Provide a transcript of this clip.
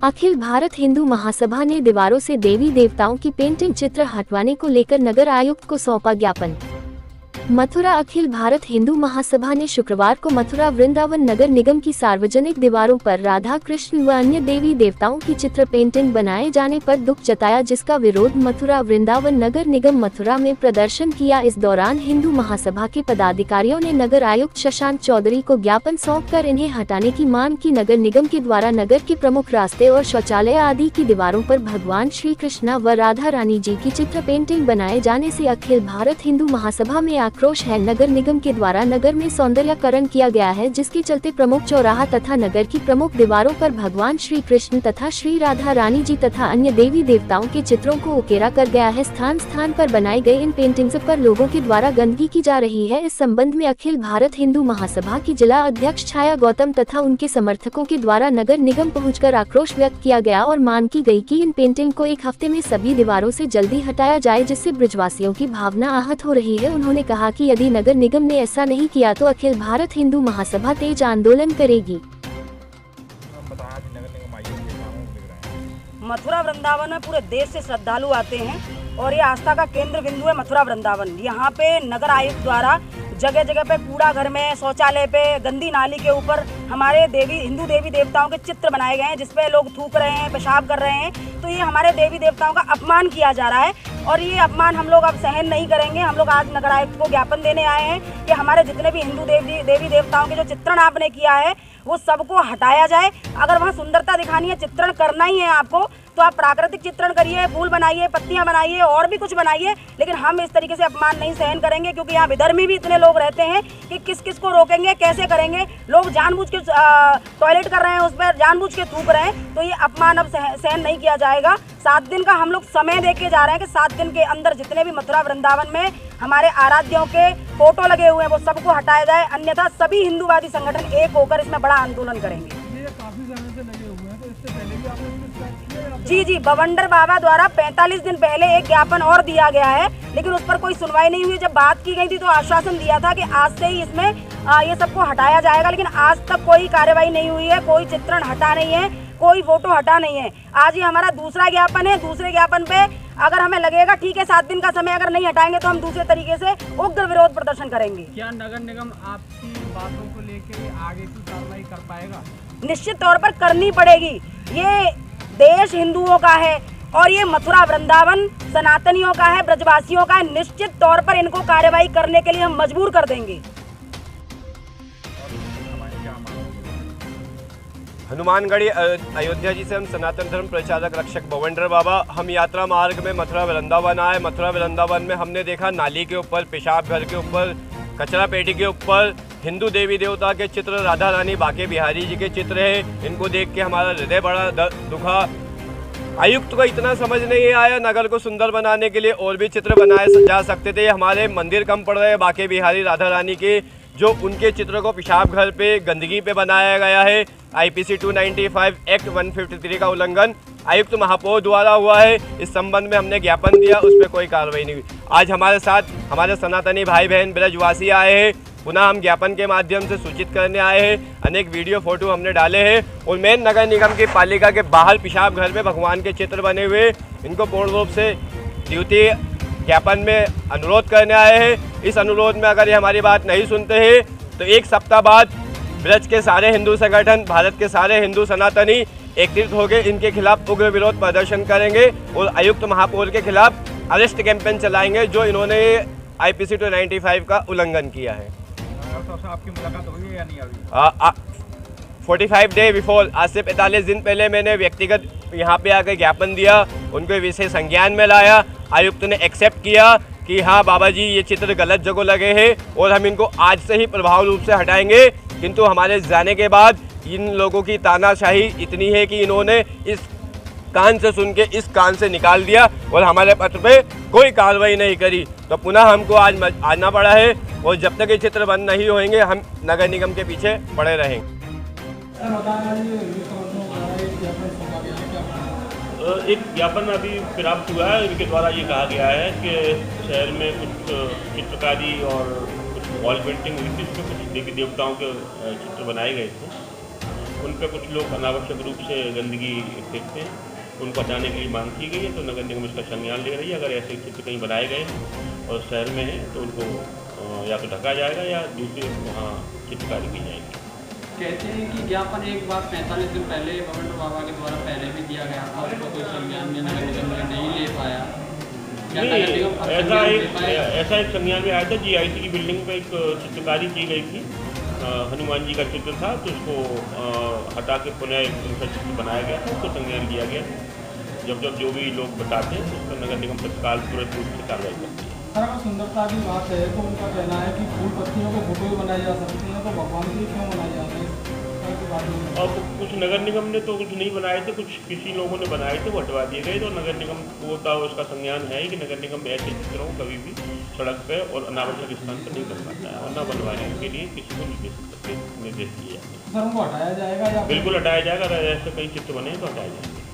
अखिल भारत हिंदू महासभा ने दीवारों से देवी देवताओं की पेंटिंग चित्र हटवाने को लेकर नगर आयुक्त को सौंपा ज्ञापन। मथुरा अखिल भारत हिंदू महासभा ने शुक्रवार को मथुरा वृंदावन नगर निगम की सार्वजनिक दीवारों पर राधा कृष्ण व अन्य देवी देवताओं की चित्र पेंटिंग बनाए जाने पर दुख जताया, जिसका विरोध मथुरा वृंदावन नगर निगम मथुरा में प्रदर्शन किया। इस दौरान हिंदू महासभा के पदाधिकारियों ने नगर आयुक्त शशांक चौधरी को ज्ञापन सौंपकर इन्हें हटाने की मांग की। नगर निगम के द्वारा नगर के प्रमुख रास्ते और शौचालय आदि की दीवारों पर भगवान श्री कृष्ण व राधा रानी जी की चित्र पेंटिंग बनाए जाने से अखिल भारत हिंदू महासभा में आक्रोश है। नगर निगम के द्वारा नगर में सौंदर्यकरण किया गया है, जिसके चलते प्रमुख चौराहा तथा नगर की प्रमुख दीवारों पर भगवान श्री कृष्ण तथा श्री राधा रानी जी तथा अन्य देवी देवताओं के चित्रों को उकेरा कर गया है। स्थान स्थान पर बनाई गई इन पेंटिंग्स पर लोगों के द्वारा गंदगी की जा रही है। इस संबंध में अखिल भारत हिंदू महासभा की जिला अध्यक्ष छाया गौतम तथा उनके समर्थकों के द्वारा नगर निगम पहुंचकर आक्रोश व्यक्त किया गया और मांग की गई कि इन पेंटिंग को एक हफ्ते में सभी दीवारों से जल्दी हटाया जाए, जिससे ब्रजवासियों की भावना आहत हो रही है। उन्होंने कहा कि यदि नगर निगम ने ऐसा नहीं किया तो अखिल भारत हिंदू महासभा तेज आंदोलन करेगी। मथुरा वृंदावन में पूरे देश से श्रद्धालु आते हैं और ये आस्था का केंद्र बिंदु है मथुरा वृंदावन। यहाँ पे नगर आयुक्त द्वारा जगह जगह पे कूड़ा घर में, शौचालय पे, गंदी नाली के ऊपर हमारे हिंदू देवी देवताओं के चित्र बनाए गए हैं, जिसपे लोग थूक रहे हैं, पेशाब कर रहे हैं। तो ये हमारे देवी देवताओं का अपमान किया जा रहा है और ये अपमान हम लोग अब सहन नहीं करेंगे। हम लोग आज नगर आयुक्त को ज्ञापन देने आए हैं कि हमारे जितने भी हिंदू देवी देवताओं के जो चित्रण आपने किया है वो सबको हटाया जाए। अगर वहाँ सुंदरता दिखानी है, चित्रण करना ही है आपको, तो आप प्राकृतिक चित्रण करिए, फूल बनाइए, पत्तियां बनाइए और भी कुछ बनाइए, लेकिन हम इस तरीके से अपमान नहीं सहन करेंगे, क्योंकि यहाँ विधर्मी भी इतने लोग रहते हैं कि किस किस को रोकेंगे, कैसे करेंगे। लोग जानबूझ के टॉयलेट कर रहे हैं, उस पर जानबूझ के थूक रहे हैं, तो ये अपमान अब सहन नहीं किया जाएगा। 7 दिन का हम लोग समय देके जा रहे हैं कि 7 दिन के अंदर जितने भी मथुरा वृंदावन में हमारे आराध्यों के फोटो लगे हुए हैं वो सबको हटाया जाए, अन्यथा सभी हिंदूवादी संगठन एक होकर इसमें बड़ा आंदोलन करेंगे। काफी समय से लगे हुए हैं, तो इससे पहले भी आपने जी बवंडर बाबा द्वारा 45 दिन पहले एक ज्ञापन और दिया गया है, लेकिन उस पर कोई सुनवाई नहीं हुई। जब बात की गई थी तो आश्वासन दिया था कि आज से ही इसमें ये सबको हटाया जाएगा, लेकिन आज तक कोई कार्रवाई नहीं हुई है, कोई चित्रण हटा नहीं है, कोई फोटो हटा नहीं है। आज ये हमारा दूसरा ज्ञापन है। दूसरे ज्ञापन पे अगर हमें लगेगा ठीक है 7 दिन का समय अगर नहीं हटाएंगे तो हम दूसरे तरीके से उग्र विरोध प्रदर्शन करेंगे। क्या नगर निगम आपकी बातों को लेकर आगे की कार्रवाई कर पाएगा? निश्चित तौर पर करनी पड़ेगी। ये देश हिंदुओं का है और ये मथुरा वृंदावन सनातनियों का है, ब्रजवासियों का है। निश्चित तौर पर इनको कार्रवाई करने के लिए हम मजबूर कर देंगे। हनुमानगढ़ी अयोध्या जी से हम सनातन धर्म प्रचारक रक्षक भवंडर बाबा, हम यात्रा मार्ग में मथुरा वृंदावन आए। मथुरा वृंदावन में हमने देखा नाली के ऊपर, पेशाब घर के ऊपर, कचरा पेटी के ऊपर हिंदू देवी देवता के चित्र, राधा रानी बाके बिहारी जी के चित्र हैं। इनको देख के हमारा हृदय बड़ा दुखा। आयुक्त को इतना समझ नहीं आया, नगर को सुंदर बनाने के लिए और भी चित्र बनाए जा सकते थे। हमारे मंदिर कम पड़ रहे हैं बाके बिहारी राधा रानी के, जो उनके चित्र को पेशाब घर पे, गंदगी पे बनाया गया है। IPC 295 एक्ट 153 का उल्लंघन आयुक्त महापौर द्वारा हुआ है। इस संबंध में हमने ज्ञापन दिया, उस पर कोई कार्रवाई नहीं हुई। आज हमारे साथ हमारे सनातनी भाई बहन ब्रजवासी आए हैं, पुनः हम ज्ञापन के माध्यम से सूचित करने आए हैं। अनेक वीडियो फोटो हमने डाले हैं और मेन नगर निगम की पालिका के बाहर पेशाब घर में भगवान के चित्र बने हुए, इनको पूर्ण रूप से द्वितीय ज्ञापन में अनुरोध करने आए हैं। इस अनुरोध में अगर ये हमारी बात नहीं सुनते हैं तो 1 सप्ताह बाद ब्रज के सारे हिंदू संगठन, भारत के सारे हिंदू सनातनी एकत्रित होकर इनके खिलाफ उग्र विरोध प्रदर्शन करेंगे और आयुक्त महापौर के खिलाफ अरेस्ट कैंपेन चलाएंगे, जो इन्होंने IPC 295 का उल्लंघन किया है। आपकी मुलाकात हुई है या नहीं अभी? 45 डे बिफोर, आज से 45 दिन पहले मैंने व्यक्तिगत यहाँ पे आकर ज्ञापन दिया, उनको विषय संज्ञान में लाया। आयुक्त ने एक्सेप्ट किया कि हाँ बाबा जी ये चित्र गलत जगह लगे हैं और हम इनको आज से ही प्रभावी रूप से हटाएंगे। किंतु हमारे जाने के बाद इन लोगों की तानाशाही इतनी है कि इन्होंने इस कान से सुन के इस कान से निकाल दिया और हमारे पत्र पे कोई कार्रवाई नहीं करी। तो पुनः हमको आज आना पड़ा है और जब तक ये चित्र बंद नहीं होंगे हम नगर निगम के पीछे पड़े रहेंगे। एक ज्ञापन अभी प्राप्त हुआ है, इनके द्वारा ये कहा गया है कि शहर में कुछ चित्रकारी और कुछ वॉल पेंटिंग हुई थी, इसमें कुछ देवी देवताओं के चित्र बनाए गए थे। उन पर कुछ लोग अनावश्यक रूप से गंदगी फेंकते हैं, उनको हटाने के लिए मांग की गई है। तो नगर निगम इसका संज्ञान ले रही है। अगर ऐसे चित्र कहीं बनाए गए और शहर में हैं तो उनको या तो ढका जाएगा या दूसरे वहाँ चित्रकारी की जाएगी। कहते हैं कि ज्ञापन एक बार 45 दिन पहले बवंडर बाबा के द्वारा पहले भी दिया गया था, उसको कोई संज्ञान में नगर निगम ने नहीं ले पाया। क्या नगर निगम अब संज्ञान ले पाएगा? ऐसा एक संज्ञान में आया था। GIC की बिल्डिंग पर एक चित्रकारी की गई थी, हनुमान जी का चित्र था, तो उसको हटा के पुनः एक दूसरा चित्र बनाया गया था, उसको संज्ञान लिया गया। जब जो भी लोग बताते हैं उस पर नगर निगम तत्काल तुरंत रूप से कार्रवाई करती है। सर, अगर सुंदरता की बात है तो उनका कहना है कि फूल पत्तियों के फोटो भी बनाए जा सकते हैं, तो भगवान के क्यों बनाए जाते हैं? और कुछ नगर निगम ने तो कुछ नहीं बनाए थे, कुछ किसी लोगों ने बनाए थे, वो हटवा दिए गए। तो नगर निगम को था उसका संज्ञान है कि नगर निगम ऐसे चित्रों को कभी भी सड़क पे और अनावश्यक स्थान पर नहीं बनवाता है और न बनवाने के लिए किसी को निर्देश दिए जाते हैं। सर, उनको हटाया जाएगा या बिल्कुल हटाया जाएगा। अगर ऐसे कई चित्र बने तो हटाए जाएंगे।